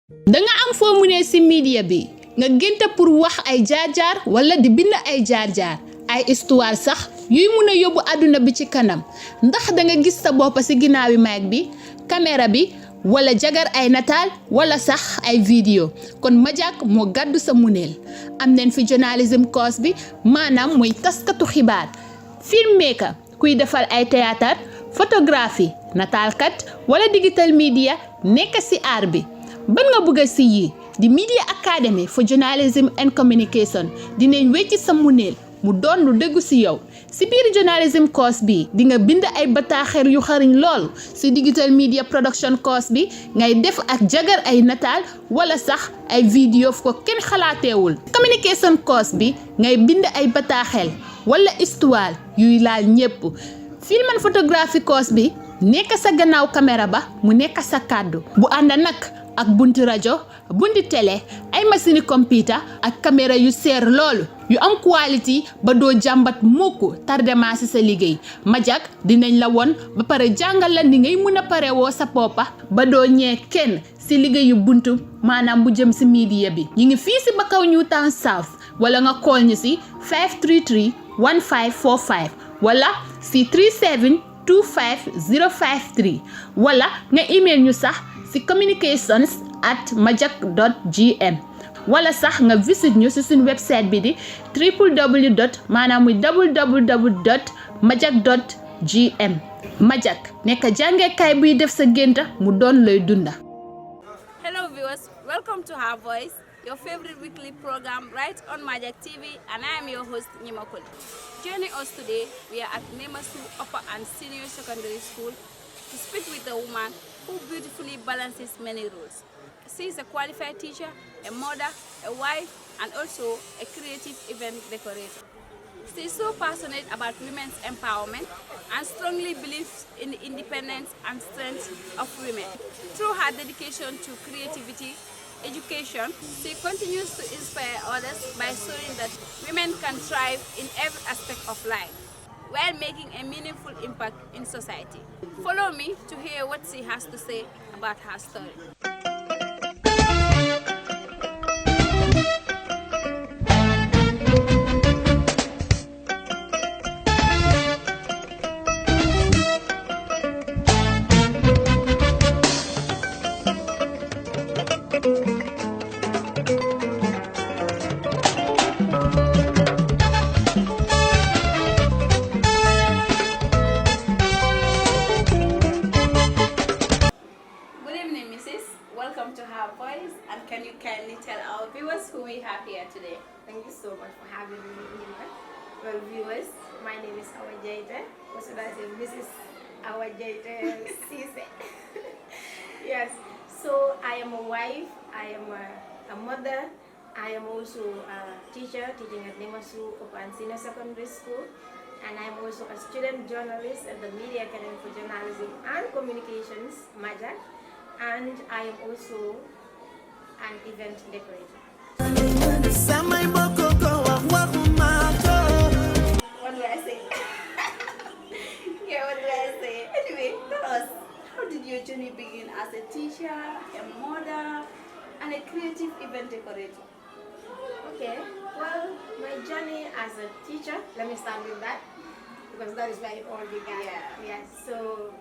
danga am foo mu ne ci media bi nga gënta pour wax ay jaar-jaar wala di bind ay jaar-jaar ay histoire sax yuy mun a yóbbu àdduna bi ci kanam ndax danga gis sa bopp ci ginnaawi mic bi caméra bi wala jagar ay nataal wala sax ay vidéo kon Majak moo gàddu sa muneel am nañ fi journalism course bi maanaam mooy taskatu xibaar filmmaker kuy defal ay théâtre photographie nataalkat wala digital media nekk ci aar bi ban nga bëgg ci yi di Media Academy for Journalism and Communication dinañ wecci sa muneel mu doon lu dëggu ci yow ci biir journalism course bi di nga bind ay bataaxel yu xariñ lool ci digital media production course bi ngay def ak jagar ay nataal wala sax ay vidéo fu ko kenn xalaateewul communication course bi ngay bind ay bataaxel wala histoire yuy laal ñépp film and photography course bi nekk sa gannaaw caméra ba mu nekk sa kàddu bu ànd nag ak bunti rajo bunti télé ay machine computer ak caméra yu seer loolu yu am quality ba doo jàmbat mukk tardement ci sa liggéey Majak dinañ la won ba pare jàngal la ni ngay mën a pare woo sa poppa ba doo ñee kenn ci liggéeyu buntu maanaam bu jëm ci media bi ñi ngi fii ci Bakaw Newtown South wala nga call ñu ci 533 1545 wala ci 37 25053 wala nga email ñu sax ci communications@majak.gm wala sax nga visit ñu ci suñu website bi di www.majak.gm Majak nekk jàngekaay buy def sa génta mu doon lay dunda. Hello viewers, welcome to Her Voice, your favorite weekly program right on Majak TV, and I am your host Nyimakoli. Joining us today, we are at Nemasu Upper and Senior Secondary School to speak with a woman who beautifully balances many roles. She is a qualified teacher, a mother, a wife, and also a creative event decorator. She is so passionate about women's empowerment and strongly believes in the independence and strength of women. Through her dedication to creativity, education, she continues to inspire others by showing that women can thrive in every aspect of life while making a meaningful impact in society. Follow me to hear what she has to say about her story. Can you kindly tell our viewers who we have here today? Thank you so much for having me here. Well, viewers, my name is Awa Jaita. Or should I say Mrs. Awa Jaita Sise? Yes, so I am a wife, I am a mother, I am also a teacher teaching at Nemasu Upper and Senior Secondary School, and I am also a student journalist at the Media Academy for Journalism and Communications, Majak, and I am also an event decorator. What do I say? Yeah, what do I say? Anyway, tell us, how did your journey begin as a teacher, a mother, and a creative event decorator? Okay, well, my journey as a teacher, let me start with that, because that is where it all began. Yeah. So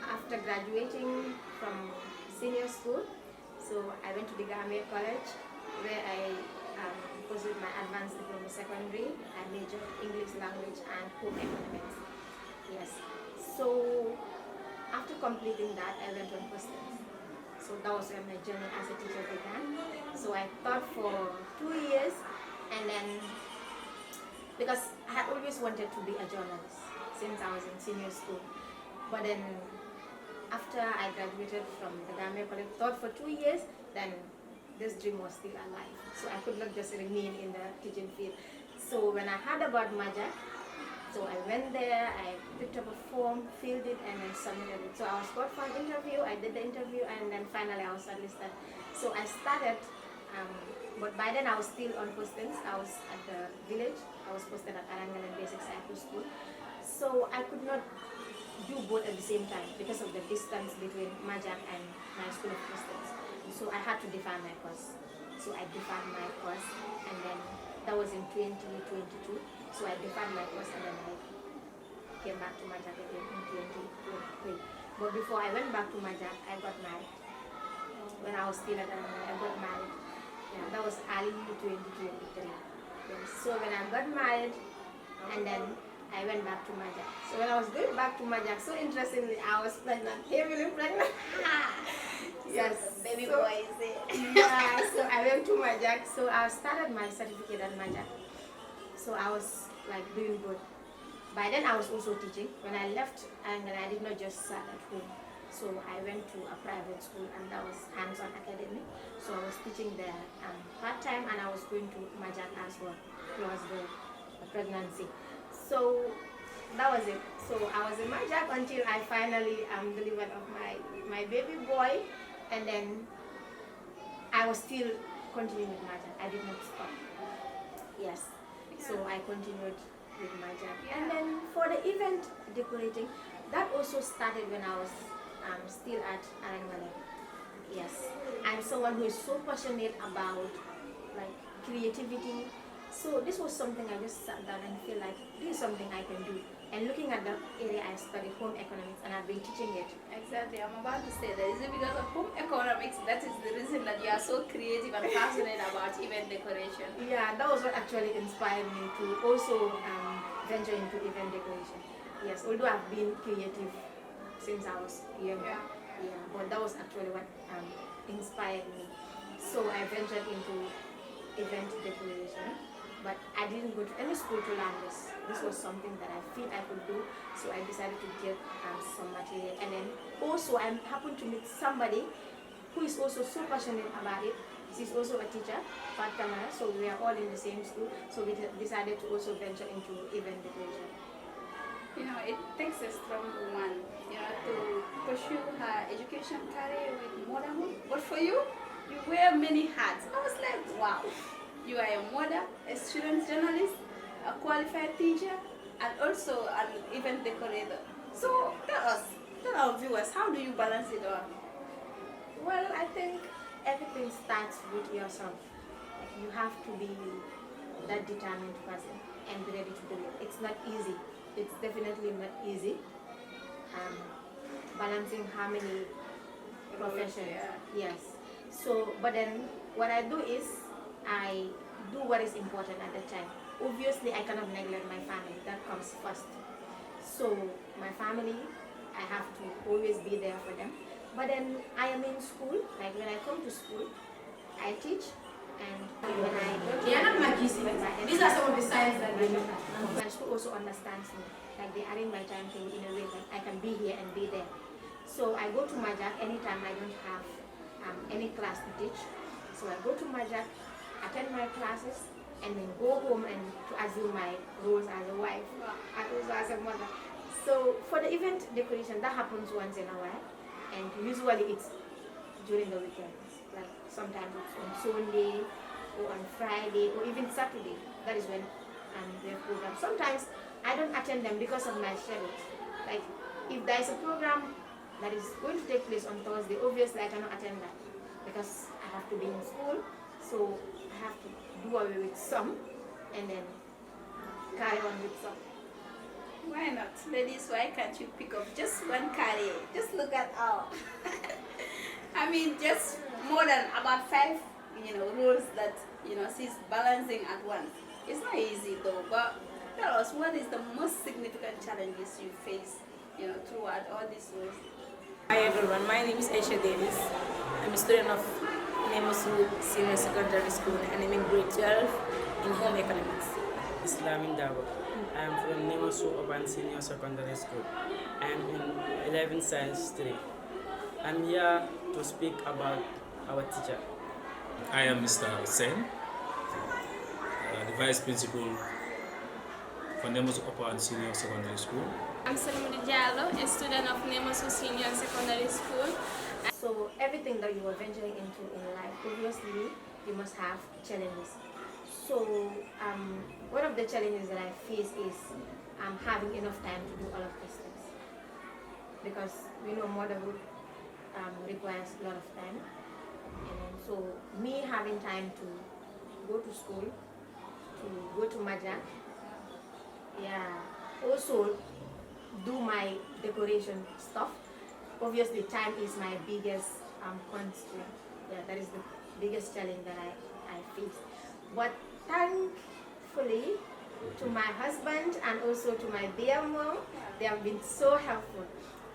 after graduating from senior school, so I went to the Gambia College, where I pursued my advanced diploma secondary. I majored English language and home economics. Yes. So after completing that, I went on postings. So that was where my journey as a teacher began. So I taught for 2 years, and then because I had always wanted to be a journalist since I was in senior school, but then after I graduated from the Gambia College, taught for 2 years, then this dream was still alive. So I could not just remain in the teaching field. So when I heard about Majak, so I went there, I picked up a form, filled it, and then submitted it. So I was called for an interview, I did the interview, and then finally I was shortlisted. So I started, but by then I was still on postings. I was at the village, I was posted at Arangalan Basic Cycle School. So I could not do both at the same time because of the distance between Majak and my school of postings. So I had to defer my course. So I deferred my course, and then that was in 2022. So I deferred my course, and then I came back to Majak again in 2023. But before I went back to Majak, I got married. When I was still at Aranwale, I got married. Yeah, that was early 2023. Yes. So when I got married, and then I went back to Majak. So when I was going back to Majak, so interestingly, I was pregnant, heavily pregnant. Yes, Baby so, boy is there. Yeah, so I went to Majak. So I started my certificate at Majak. So I was like doing good. By then I was also teaching. When I left, and then I did not just sit at home. So I went to a private school, and that was Hands-On Academy. So I was teaching there part-time, and I was going to Majak as well, plus the pregnancy. So that was it. So I was in Majak until I finally delivered of my baby boy, and then I was still continuing with Majak. I did not stop. Yes. So I continued with Majak. And then for the event decorating, that also started when I was still at Aranwale. Yes. I'm someone who is so passionate about like creativity. So this was something I just sat down and feel like this is something I can do. And looking at the area I studied, home economics, and I've been teaching it. Exactly, I'm about to say that. Is it because of home economics that is the reason that you are so creative and passionate about event decoration? Yeah, that was what actually inspired me to also venture into event decoration. Yes, although I've been creative since I was young. Yeah, but that was actually what inspired me. So I ventured into event decoration, but I didn't go to any school to learn this. This was something that I feel I could do, so I decided to get some material. And then also I happened to meet somebody who is also so passionate about it. She's also a teacher, Pat Kamara, so we are all in the same school. So we decided to also venture into event decoration. You know, it takes a strong woman, you know, to pursue her education career with motherhood. But for you, you wear many hats. I was like, wow. You are a mother, a student journalist, a qualified teacher, and also an event decorator. So tell our viewers, how do you balance it all? Well, I think everything starts with yourself. Like, you have to be that determined person and be ready to do it. It's not easy. It's definitely not easy. Balancing how many professions. Yes. So, but then what I do is I do what is important at the time. Obviously, I cannot neglect my family. That comes first. So, my family, I have to always be there for them. But then I am in school. Like when I come to school, I teach. And when I go to They are not my GC. These are some of the signs that they look at. my school also understands me. Like they arrange my timetable in a way that I can be here and be there. So I go to Majak anytime I don't have any class to teach. So I go to Majak, attend my classes, and then go home and to assume my roles as a wife and also as a mother. So for the event decoration, that happens once in a while, and usually it's during the weekends. Like sometimes it's on Sunday or on Friday or even Saturday. That is when we have programs. Sometimes I don't attend them because of my schedule. Like if there is a program that is going to take place on Thursday, obviously I cannot attend that because I have to be in school. So I have to do away with some and then carry on with some. Why not? Ladies, why can't you pick up just one career? Just look at all. I mean, just more than about 5, roles that, she's balancing at once. It's not easy though, but tell us, what is the most significant challenges you face, throughout all these roles? Hi everyone, my name is Aisha Davis. I'm a student of Nemosu Senior Secondary School and I'm in grade 12 in home economics. Islamin Dawa. I am from Nemosu Open Senior Secondary School. I am in 11th Science 3. I'm here to speak about our teacher. I am Mr. Hussein, the Vice Principal for Nemosu Open Senior Secondary School. I'm Salimudi Diallo, a student of Nemosu Senior Secondary School. So everything that you are venturing into in life, obviously you must have challenges. So one of the challenges that I face is having enough time to do all of these things. Because we know motherhood requires a lot of time. And so me having time to go to school, to go to Majak, yeah, also do my decoration stuff. Obviously, time is my biggest constraint. Yeah, that is the biggest challenge that I face. But thankfully, to my husband and also to my dear mom, they have been so helpful.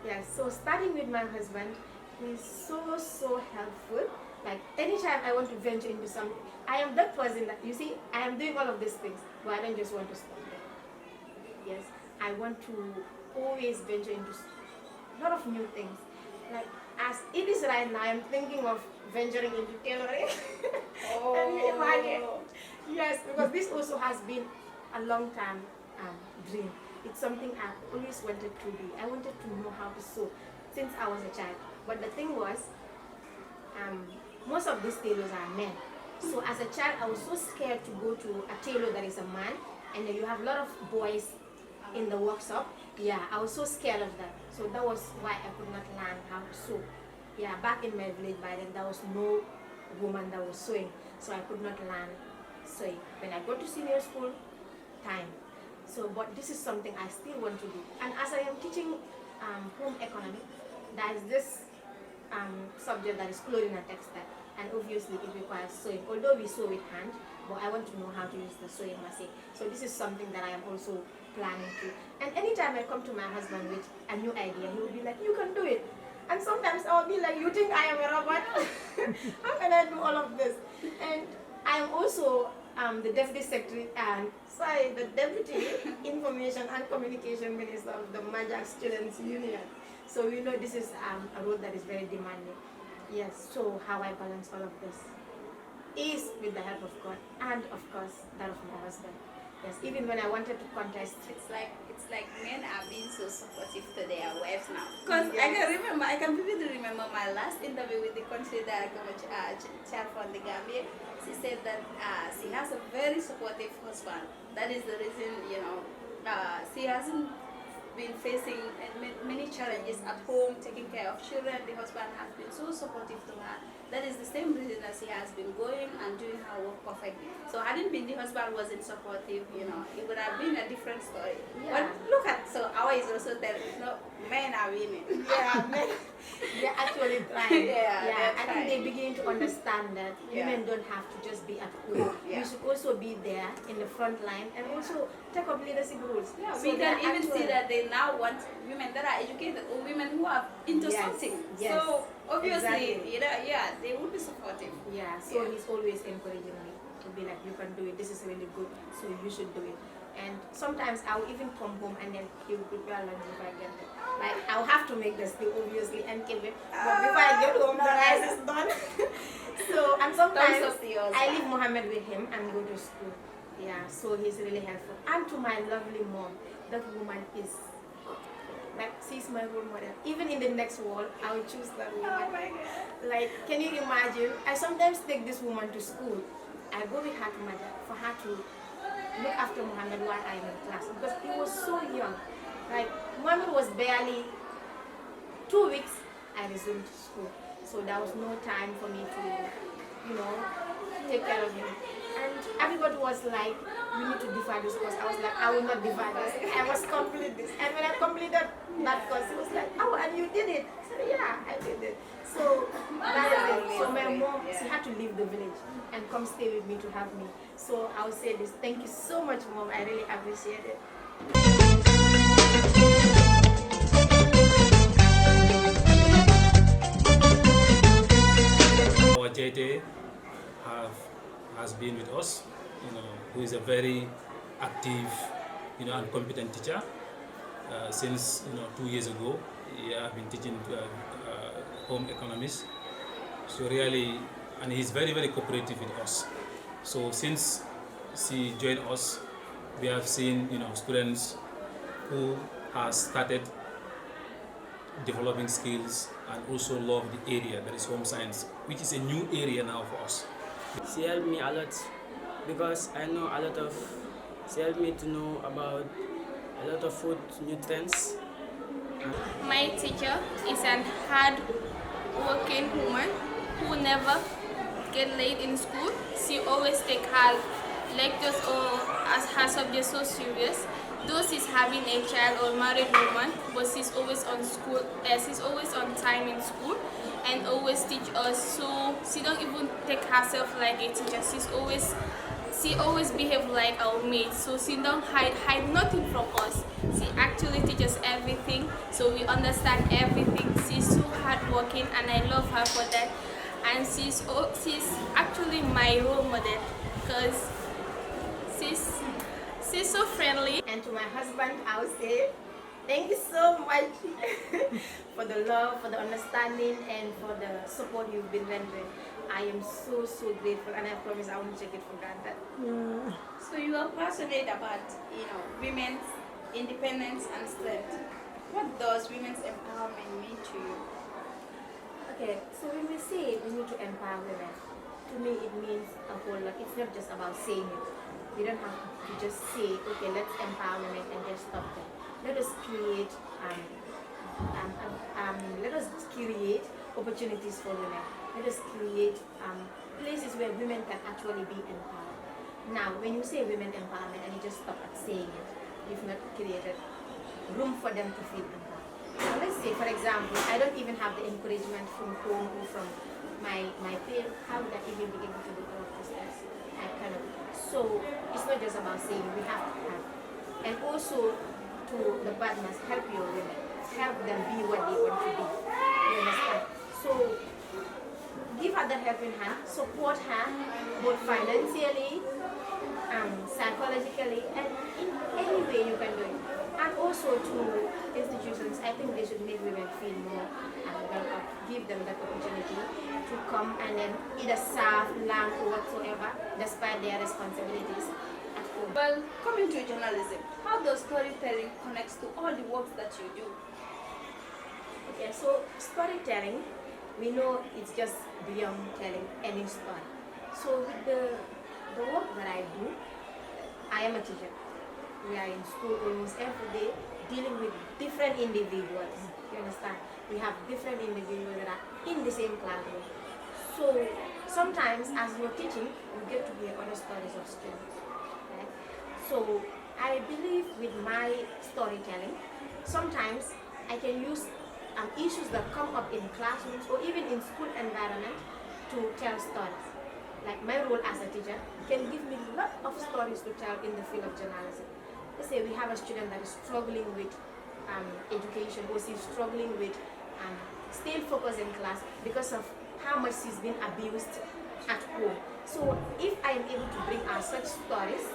Yeah, so starting with my husband, he's so helpful. Like anytime I want to venture into something, I am that person that, you see, I am doing all of these things, but I don't just want to stop there. Yes, I want to always venture into a lot of new things. Like as it is right now, I'm thinking of venturing into tailoring. Can you imagine? Yes, because this also has been a long time dream. It's something I've always wanted to do. I wanted to know how to sew since I was a child. But the thing was, most of these tailors are men. So as a child, I was so scared to go to a tailor that is a man, and then you have a lot of boys in the workshop. Yeah, I was so scared of that. So that was why I could not learn how to sew. Yeah, back in my village by then, there was no woman that was sewing. So I could not learn sewing. When I go to senior school, time. So, but this is something I still want to do. And as I am teaching home economy, there is this subject that is clothing and textile. And obviously it requires sewing. Although we sew with hand, but I want to know how to use the sewing machine. So this is something that I am also planning to. And anytime I come to my husband with a new idea, he will be like, you can do it. And sometimes I'll be like, you think I am a robot? How can I do all of this? And I am also the Deputy Secretary and the Deputy Information and Communication Minister of the Majak Students Union. So you know this is a role that is very demanding. Yes, so how I balance all of this is with the help of God and of course that of my husband. Yes, even when I wanted to contest, It's like men are being so supportive to their wives now. Because I can vividly remember my last interview with the country director of Child from the Gambia. She said that she has a very supportive husband. That is the reason, she hasn't been facing many challenges at home, taking care of children. The husband has been so supportive to her. That is the same reason that she has been going and doing her work perfectly. So hadn't been the husband wasn't supportive, it would have been a different story. Yeah. But look at, so our is also telling, men are winning. yeah, men, they're actually trying. Yeah, I think they begin to understand that women don't have to just be at home. Yeah. You should also be there in the front line and also take up leadership roles. Yeah, So we they're can even see actually- that they now want women that are educated or women who are into Yes, something. yes, So obviously, exactly. they will be supportive. Yeah, so Yeah. he's always encouraging me to be like, you can do it, this is really good, so you should do it. And sometimes I'll even come home and then he'll prepare lunch if I get it. Like, I'll have to make the stew, obviously, and keep it. But before I get home, the rice is done. So, and sometimes Thumbs up to you also. I leave Mohammed with him and go to school. Yeah, so he's really helpful. And to my lovely mom, that woman is, like, she's my role model. Even in the next world, I will choose that woman. Oh my God. Like, can you imagine? I sometimes take this woman to school. I go with her to Majak for her to look after Muhammad while I'm in class because he was so young. Like, Muhammad was barely 2 weeks, I resumed school. So there was no time for me to, take care of him. And everybody was like, we need to divide this course. I was like, I will not divide this. I must complete this. And when I completed that course, he was like, oh, and you did it. I said, yeah, I did it. So that is it. So my mom, she had to leave the village and come stay with me to help me. So I would say this, thank you so much, Mom. I really appreciate it. Our JT has been with us, who is a very active, and competent teacher. Since 2 years ago, I've been teaching home economics. So really, and he's very, very cooperative with us. So since she joined us, we have seen, students who has started developing skills and also love the area that is home science, which is a new area now for us. She helped me a lot because I know a lot of, she helped me to know about a lot of food nutrients. My teacher is an hard working woman who never get late in school. She always take her lectures or as her subject so serious. Though she's having a child or married woman, but she's always on school. She's always on time in school, and always teach us. So she don't even take herself like a teacher. She always behave like our maid. So she don't hide nothing from us. She actually teaches everything, so we understand everything. She's so hardworking, and I love her for that. And she's actually my role model, because she's so friendly. And to my husband, I would say, thank you so much for the love, for the understanding, and for the support you've been rendering. I am so grateful, and I promise I won't take it for granted. So you are passionate about, women's independence and strength. What does women's empowerment mean to you? Okay, so when we say we need to empower women, to me it means a whole lot. It's not just about saying it. We don't have to just say, okay, let's empower women and just stop them. Let us create opportunities for women. Let us create places where women can actually be empowered. Now, when you say women empowerment and you just stop at saying it, you've not created room for them to feel empowered. Now, let's say, for example, I don't even have the encouragement from home or from my parents. How would I even be able to do all of these things? So it's not just about saying, we have to have. And also, to the partners, help your women. Help them be what they want to be. You understand? So give her the helping hand, support her both financially, psychologically, and in any way you can do it. And also to institutions, I think they should make women feel more welcome, give them that opportunity to come and then either serve, learn, or whatsoever, despite their responsibilities at home. Well, coming to journalism, how does storytelling connects to all the work that you do? Okay, so storytelling, we know it's just beyond telling any story. So with the work that I do, I am a teacher. We are in school almost every day dealing with different individuals. You understand? We have different individuals that are in the same classroom. So sometimes as you're teaching, you get to hear other stories of students. Right? So I believe with my storytelling, sometimes I can use issues that come up in classrooms or even in school environment to tell stories. Like my role as a teacher can give me a lot of stories to tell in the field of journalism. Let's say we have a student that is struggling with education, or she's struggling with staying focused in class because of how much she's been abused at home. So if I am able to bring out such stories,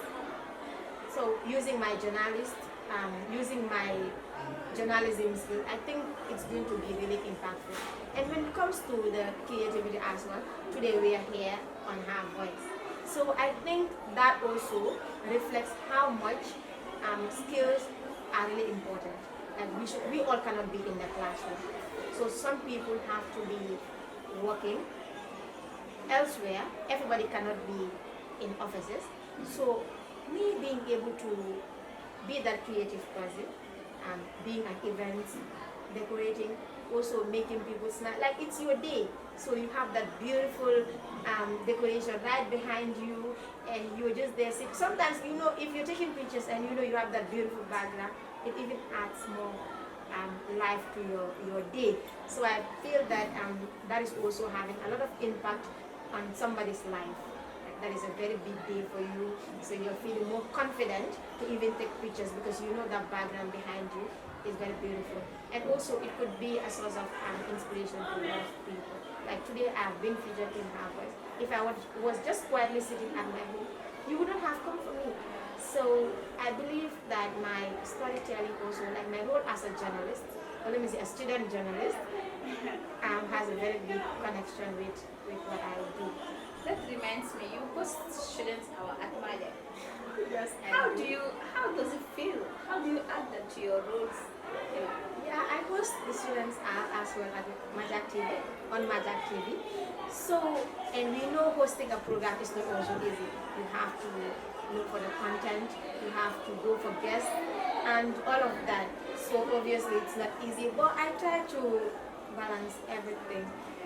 so using my using my journalism skill, I think it's going to be really impactful. And when it comes to the creativity as well, today we are here on Her Voice. So I think that also reflects how much skills are really important. And we all cannot be in the classroom. So some people have to be working elsewhere. Everybody cannot be in offices. So me being able to be that creative person, being at events, decorating, also making people smile. Like it's your day, so you have that beautiful decoration right behind you, and you're just there. Sometimes if you're taking pictures and you have that beautiful background, it even adds more life to your day. So I feel that that is also having a lot of impact on somebody's life. That is a very big day for you, so you're feeling more confident to even take pictures because you know that background behind you is very beautiful. And also it could be a source of inspiration to a lot of people. Like today I have been featured in Her Voice. If I was just quietly sitting at my home, you wouldn't have come for me. So I believe that my storytelling also, like my role as a journalist, or let me say a student journalist, has a very big connection with what I do. That reminds me, you host students hour at Majak. Yes, How does it feel? How do you add that to your roles? Yeah, I host the students as well at Majak TV, on Majak TV. So, and we know hosting a program is not also easy. You have to look for the content, you have to go for guests, and all of that. So obviously it's not easy, but I try to balance everything.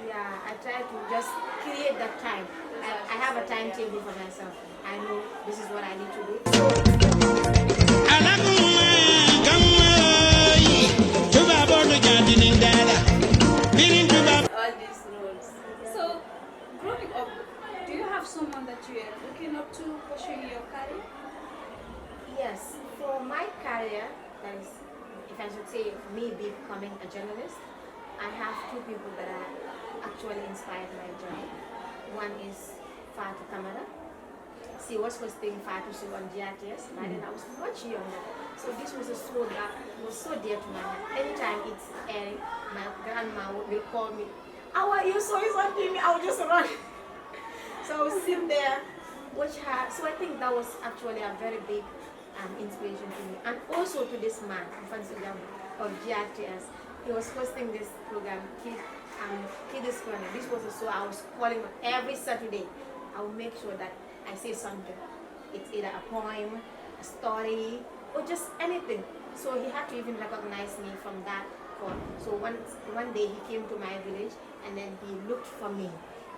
Yeah, I try to just create that time. I have a timetable for myself. I know this is what I need to do. All these roles. So, growing up, do you have someone that you are looking up to pursuing your career? Yes, for my career, that is, if I should say me becoming a journalist, I have two people that are actually inspired my journey. One is Fatou Camara. She was hosting Fatou Show on GRTS, but then I was much younger. So this was a show that was so dear to my heart. Anytime it's airing, my grandma will call me, "How are you? So it's on TV." I would just run. So I would sit there, watch her. So I think that was actually a very big inspiration to me. And also to this man, Fancy Jam of GRTS. He was hosting this program, Kids Corner. This was a show I was calling on every Saturday. I will make sure that I say something. It's either a poem, a story, or just anything. So he had to even recognize me from that call. So one day he came to my village and then he looked for me.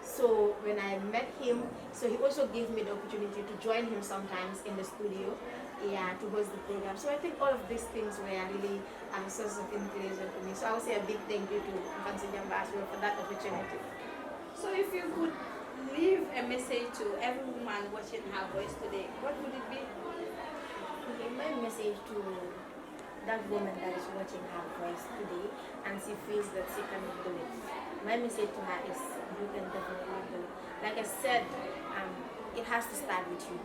So when I met him, so he also gave me the opportunity to join him sometimes in the studio, to host the program. So I think all of these things were really a source of inspiration to me. So I would say a big thank you to Fancy Jamba as well for that opportunity. So, if you could leave a message to every woman watching Her Voice today, what would it be? Okay, my message to that woman that is watching Her Voice today and she feels that she cannot do it. My message to her is you can definitely do it. Like I said, it has to start with you.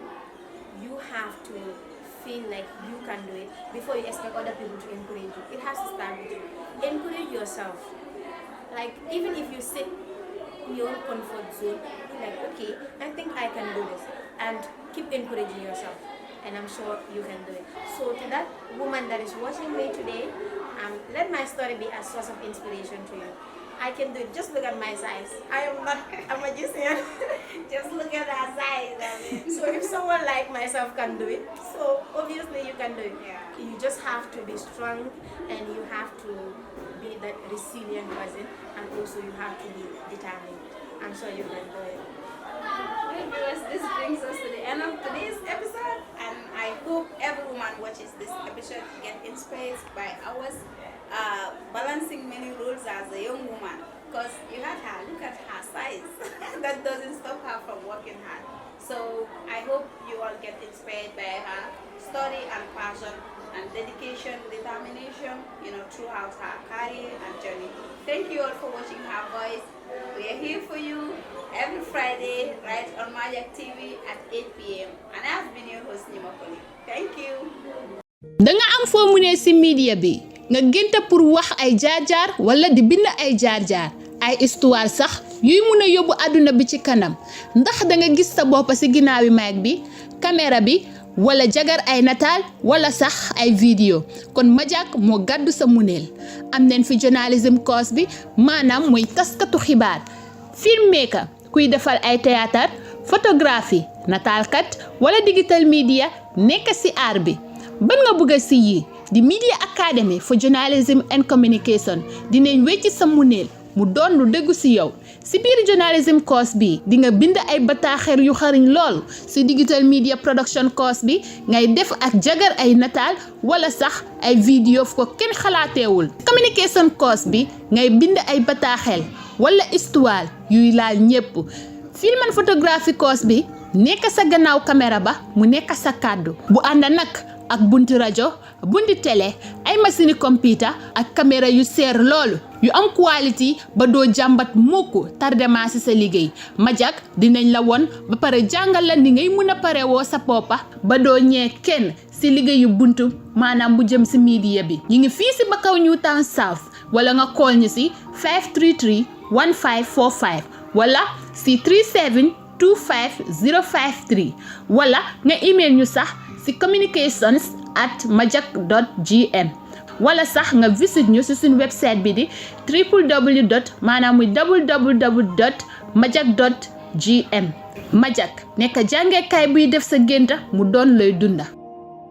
You have to feel like you can do it before you expect other people to encourage you. It has to start with you. Encourage yourself. Like even if you sit in your own comfort zone, be like, okay, I think I can do this, and keep encouraging yourself. And I'm sure you can do it. So to that woman that is watching me today, let my story be a source of inspiration to you. I can do it. Just look at my size. I am not a magician. Just look at her size. So if someone like myself can do it, so obviously you can do it. Yeah. You just have to be strong and you have to be that resilient person, and also you have to be determined. I'm sure you can do it. Well, viewers, this brings us to the end of today's episode, and I hope every woman watches this episode get inspired by ours. Balancing many roles as a young woman, because you had her, look at her size. That doesn't stop her from working hard. So I hope you all get inspired by her story and passion and dedication, determination, throughout her career and journey. Thank you all for watching Her Voice. We are here for you every Friday right on Majak TV at 8 p.m. and I have been your host, Nyima Colley. Thank you. danga am foo mu ne ci media bi nga gënta pour wax ay jaar-jaar wala di bind ay jaar-jaar ay histoire sax yuy mëna yóbbu aduna bi ci kanam ndax danga gis sa bopp ci ginaawi mic bi caméra bi wala jagar ay natal wala sax ay vidéo kon Majak mo gaddu sa muneel am nañ fi journalism course bi manam moy taskatu xibaar filmmaker kuy defal ay théâtre photographie natalkat wala digital media nekk ci art bi ban nga bëgg ci yi di Media Academy for Journalism and Communication dinañ wécci sa muneel mu doon lu déggu ci yow ci biir journalism course bi di nga bind ay bataaxer yu xariñ lool ci digital media production course bi ngay def ak jagar ay natal wala sax ay vidéo fu ko kenn xalaateewul communication course bi ngay bind ay bataaxel wala histoire yuy laal ñépp film and photography course bi nekk sa gannaaw caméra ba mu nekk sa kàddu bu ànda nak ak bunti rajo bunti télé ay machine computer ak caméra yu seer loolu yu am quality ba doo jàmbat mukk tardement ci sa liggéey Majak dinañ la won ba pare jàngal la ni ngay mën a pare woo sa poppa ba doo ñee kenn ci liggéeyu buntu maanaam bu jëm ci media bi ñi ngi fii ci Bakaw Newtown South wala nga call ñu ci 533 1545 wala ci 37 25053 wala nga email ñu sax ci communications@majak.gm wala sax nga visit ñu ci suñu website bi di www.majak.gm Majak nekk jàngekaay buy def sa génta mu doon lay dunda